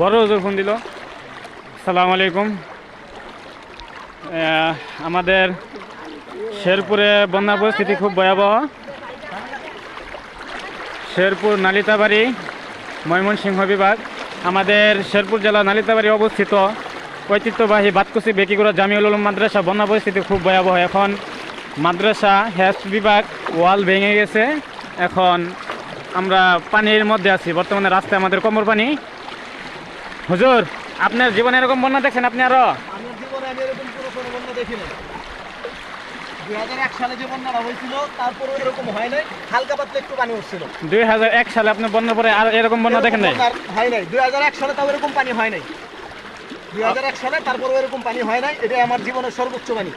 বড় হুজুর ফোন দিল। আসসালামু আলাইকুম। আমাদের শেরপুরে বন্যা পরিস্থিতি খুব ভয়াবহ। শেরপুর নালিতাবাড়ি ময়মনসিংহ বিভাগ। আমাদের শেরপুর জেলা নালিতাবাড়ি অবস্থিত ঐতিহ্যবাহী বাতকুচি বেকিগুড়া জামিউল উলুম মাদ্রাসা বন্যা পরিস্থিতি খুব ভয়াবহ। এখন মাদ্রাসা হেফজ বিভাগ ওয়াল ভেঙে গেছে। এখন আমরা পানির মধ্যে আছি, বর্তমানে রাস্তায় আমাদের কোমর পানি। হুজুর, আপনার জীবনে এরকম বন্যা দেখছেন আপনি? আরো আমার জীবনে আমি এরকম কোনো বন্যা দেখি নাই। 2001 সালে যে বন্যাটা হয়েছিল তারপরে এরকম হয় নাই, হালকা পাতলা একটু পানি উঠছিল। 2001 সালে আপনি বন্যার পরে আর এরকম বন্যা দেখেন নাই? হয় নাই। 2001 সালে তাও এরকম পানি হয় নাই। 2001 সালে তারপরে এরকম পানি হয় নাই। এটা আমার জীবনের সর্বোচ্চ পানি।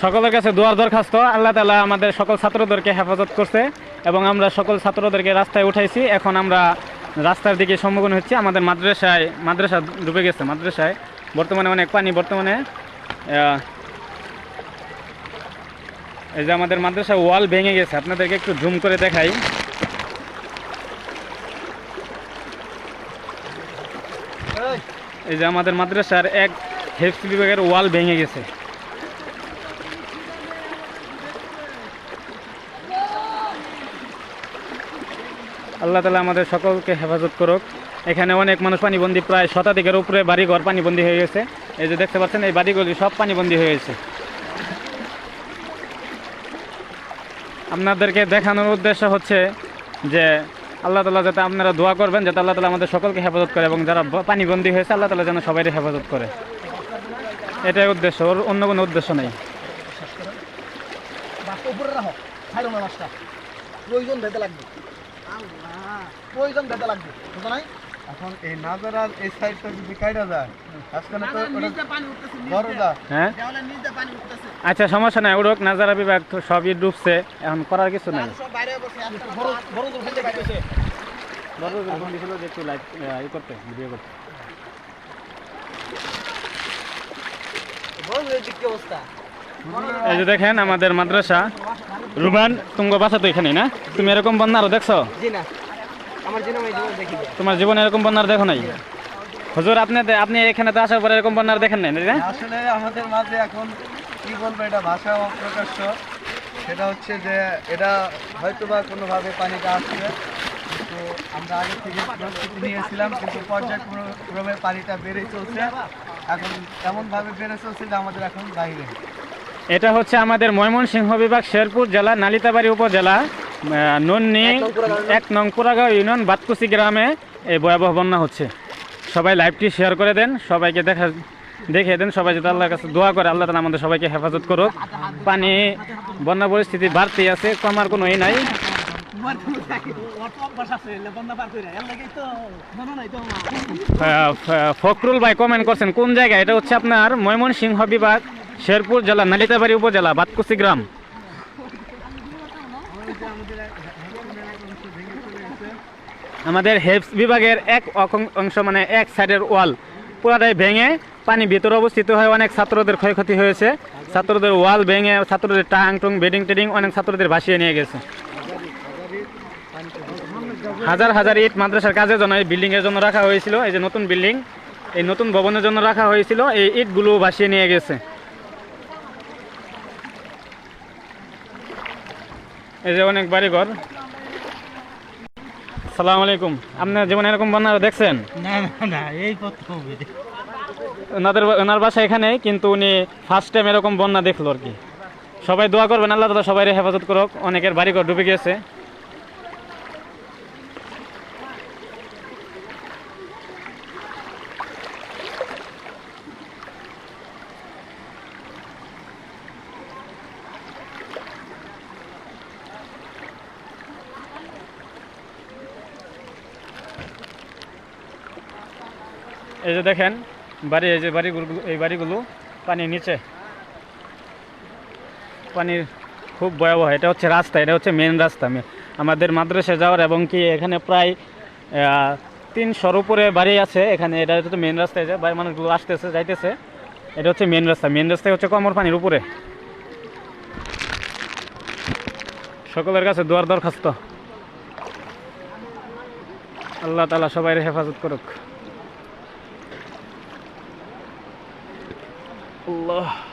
সকলের কাছে দোয়ার দরখাস্ত, আল্লাহ তাআলা আমাদের সকল ছাত্রদেরকে হেফাজত করছে এবং আমরা সকল ছাত্রদেরকে রাস্তায় উঠাইছি। এখন আমরা রাস্তার দিকে সম্মুখীন হচ্ছি। আমাদের মাদ্রাসা ডুবে গেছে। মাদ্রাসায় বর্তমানে অনেক পানি। বর্তমানে এই যে আমাদের মাদ্রাসা ওয়াল ভেঙে গেছে, আপনাদেরকে একটু জুম করে দেখাই। এই যে আমাদের মাদ্রাসার এক হেফজ বিভাগের ওয়াল ভেঙে গেছে। আল্লাহ তাআলা আমাদের সকলকে হেফাজত করুক। এখানে অনেক মানুষ পানিবন্দী, প্রায় শতাধিকের উপরে বাড়িঘর পানিবন্দী হয়ে গেছে। এই যে দেখতে পাচ্ছেন, এই বাড়িগুলি সব পানিবন্দী হয়ে গেছে। আপনাদেরকে দেখানোর উদ্দেশ্য হচ্ছে যে আল্লাহ তাআলা যাতে আপনারা দোয়া করবেন, যাতে আল্লাহ তাআলা আমাদের সকলকে হেফাজত করে এবং যারা পানিবন্দী হয়েছে আল্লাহ তাআলা যেন সবাই হেফাজত করে। এটাই উদ্দেশ্য, ওর অন্য কোনো উদ্দেশ্য নেই। প্রয়োজন ভেদে লাগবে, প্রয়োজন ভেদে লাগবে, বুঝো নাই? এখন এই নাজারার এই সাইডটা যদি কাইটা যায়, আজকাল তো বড় দা, হ্যাঁ আচ্ছা, সমস্যা নাই, ওরক নাজারা বিভাগ তো সবই ডুবছে, এখন করার কিছু নাই। এই যে দেখেন আমাদের মাদ্রাসা। রুবান, তুঙ্গ বাসা তো এখানে না? তুমি এরকম বন্যা আরো দেখছো? তোমার জীবনে এরকম বন্যার দেখো নাই? হুজুর, আপনি এখানে তো আসার পরে এরকম বন্যার দেখেন নাই? আসলে আমাদের মাঝে এখন কি বলবো, এটা ভাষা অপ্রকাশ্য। সেটা হচ্ছে যে এটা হয়তো বা কোনোভাবে পানিটা আসছে, কিন্তু আমরা আগে থেকে প্রস্তুতি নিয়েছিলাম, কিন্তু পর্যায়ক্রমে পানিটা বেড়ে চলছে। এখন এমনভাবে বেড়ে চলছে যে আমাদের এখন বাইরে। এটা হচ্ছে আমাদের ময়মনসিংহ বিভাগ শেরপুর জেলা নালিতাবাড়ি উপজেলা নন্নি 1 নং পুরাগাঁও ইউনিয়ন বাতকুচি গ্রামে এই ভয়াবহ বন্যা হচ্ছে। সবাই লাইভটি শেয়ার করে দেন, সবাইকে দেখিয়ে দেন। সবাই যাতে আল্লাহর কাছে দোয়া করে আল্লাহ তাআলা আমাদের সবাইকে হেফাজত করুক। পানি বন্যা পরিস্থিতি বাড়তেই আছে, কমার কোনো ই নাই। ফখরুল ভাই কমেন্ট করছেন কোন জায়গায়? এটা হচ্ছে আপনার ময়মনসিংহ বিভাগ শেরপুর জেলা নালিতাবাড়ি উপজেলা বাতকুচি গ্রাম। আমাদের হেফজ বিভাগের এক অংশ, মানে এক সাইডের ওয়াল পুরাটাই ভেঙে পানি ভিতরে অবস্থিত হয়। অনেক ছাত্রদের ক্ষয়ক্ষতি হয়েছে। ছাত্রদের ওয়াল ভেঙে ছাত্রদের টাং টুং বেডিং টেডিং অনেক ছাত্রদের ভাসিয়ে নিয়ে গেছে। হাজার হাজার ইট মাদ্রাসার কাজের জন্য, এই বিল্ডিংয়ের জন্য রাখা হয়েছিল। এই যে নতুন বিল্ডিং, এই নতুন ভবনের জন্য রাখা হয়েছিল। এই ইটগুলো ভাসিয়ে নিয়ে গেছে। এই যে অনেক বাড়িঘর। আসসালামু আলাইকুম। আপনার জীবনে এরকম বন্যা দেখছেন? না, এই প্রথম। ওনার বাসা এখানে, কিন্তু উনি ফার্স্ট টাইম এরকম বন্যা দেখলো আর কি। সবাই দোয়া করবেন আল্লাহ তাআলা সবাই হেফাজত করুক। অনেকের বাড়িঘর ডুবে গেছে। এই যে দেখেন বাড়ি, এই যে বাড়িগুলো পানির নিচে। পানির খুব ভয়াবহ। এটা হচ্ছে রাস্তা, এটা হচ্ছে মেন রাস্তা আমাদের মাদ্রাসায় যাওয়ার, এবং কি এখানে প্রায় 300-র উপরে বাড়ি আছে এখানে। এটা হচ্ছে মেন রাস্তায় যায়, বাড়ির মানুষগুলো আসতেছে যাইতেছে। এটা হচ্ছে মেন রাস্তা। মেন রাস্তায় হচ্ছে কোমর পানির উপরে। সকলের কাছে দোয়ার দরখাস্ত, আল্লাহ তাআলা সবাই হেফাজত করুক। আল্লাহ।